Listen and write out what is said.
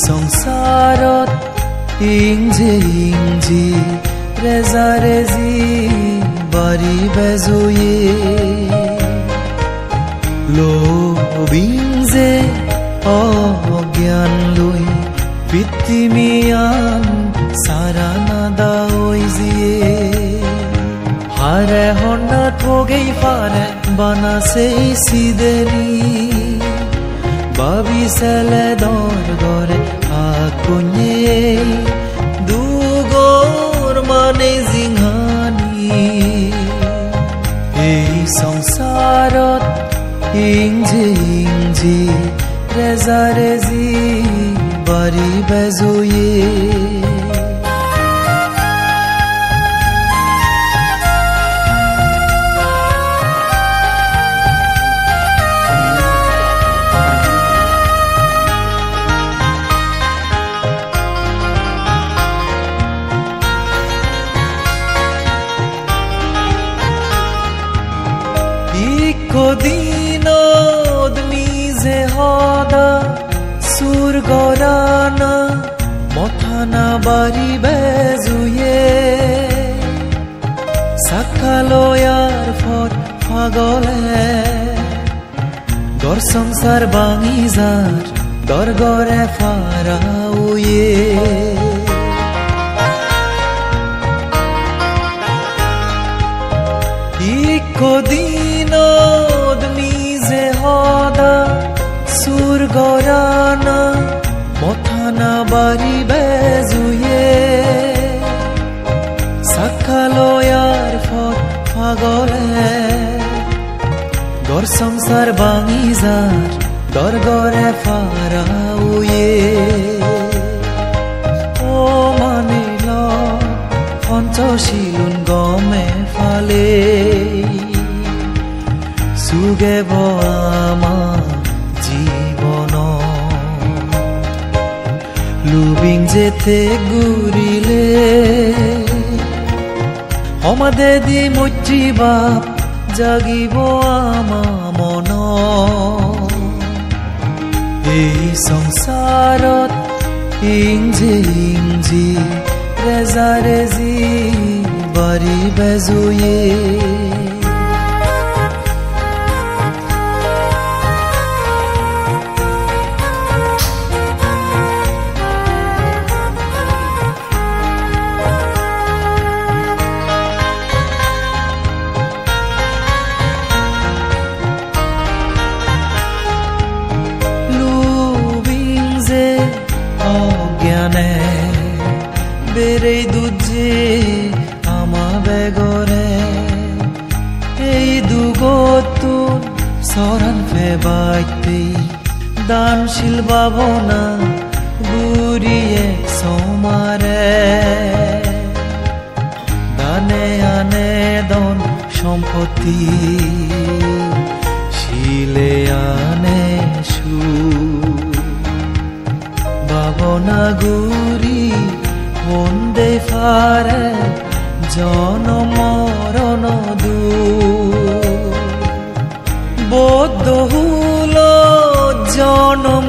সংসারত ইংজি রেজারেজি বাড়ি বেজয়ে লোবিংজে অজ্ঞান লই পিতৃমিয়ান সারানাদা ওই জিয়ে হারে হন্না থোগেই পারে বানাসেই সিদেনি বাবি সেলে দর গরে আকুnye দুগোর মানে জিংহানি এই সংসারত ইংজি রেজারেজি বাড়ি বেজয়ে Kodinod mize hoda sur gorana mothana bari bezuye sakalo yar for fagole dor sansar bangizar dor gore farauye Kodinod mize hoda sur gorana mothana bari bezuye sakalo yar for fagole dor samsar bangizar dor gore farauye o manilo ponchoshilun gome fale সুগেব আমার জীবন lubing যেতে ঘুরিলে সমাদে দি মৈত্ৰী বাপ জাগিব আমাৰ মন এই সংসাৰত ইংজি ৰেজাৰেজি বাঢ়ি বেজুয়ে অজ্ঞানে বেড়েই দুজে আমা বেগরে এই দুগতুন সরান ফেবাইতে দানশীল ভাবনা গুরিয়ে সমারে দানে আনে দন সম্পত্তি শিলে আনে সু ভাবনা গুরি বন্দে ফারে জনম মরণ দু বদ্ধ হুল জনম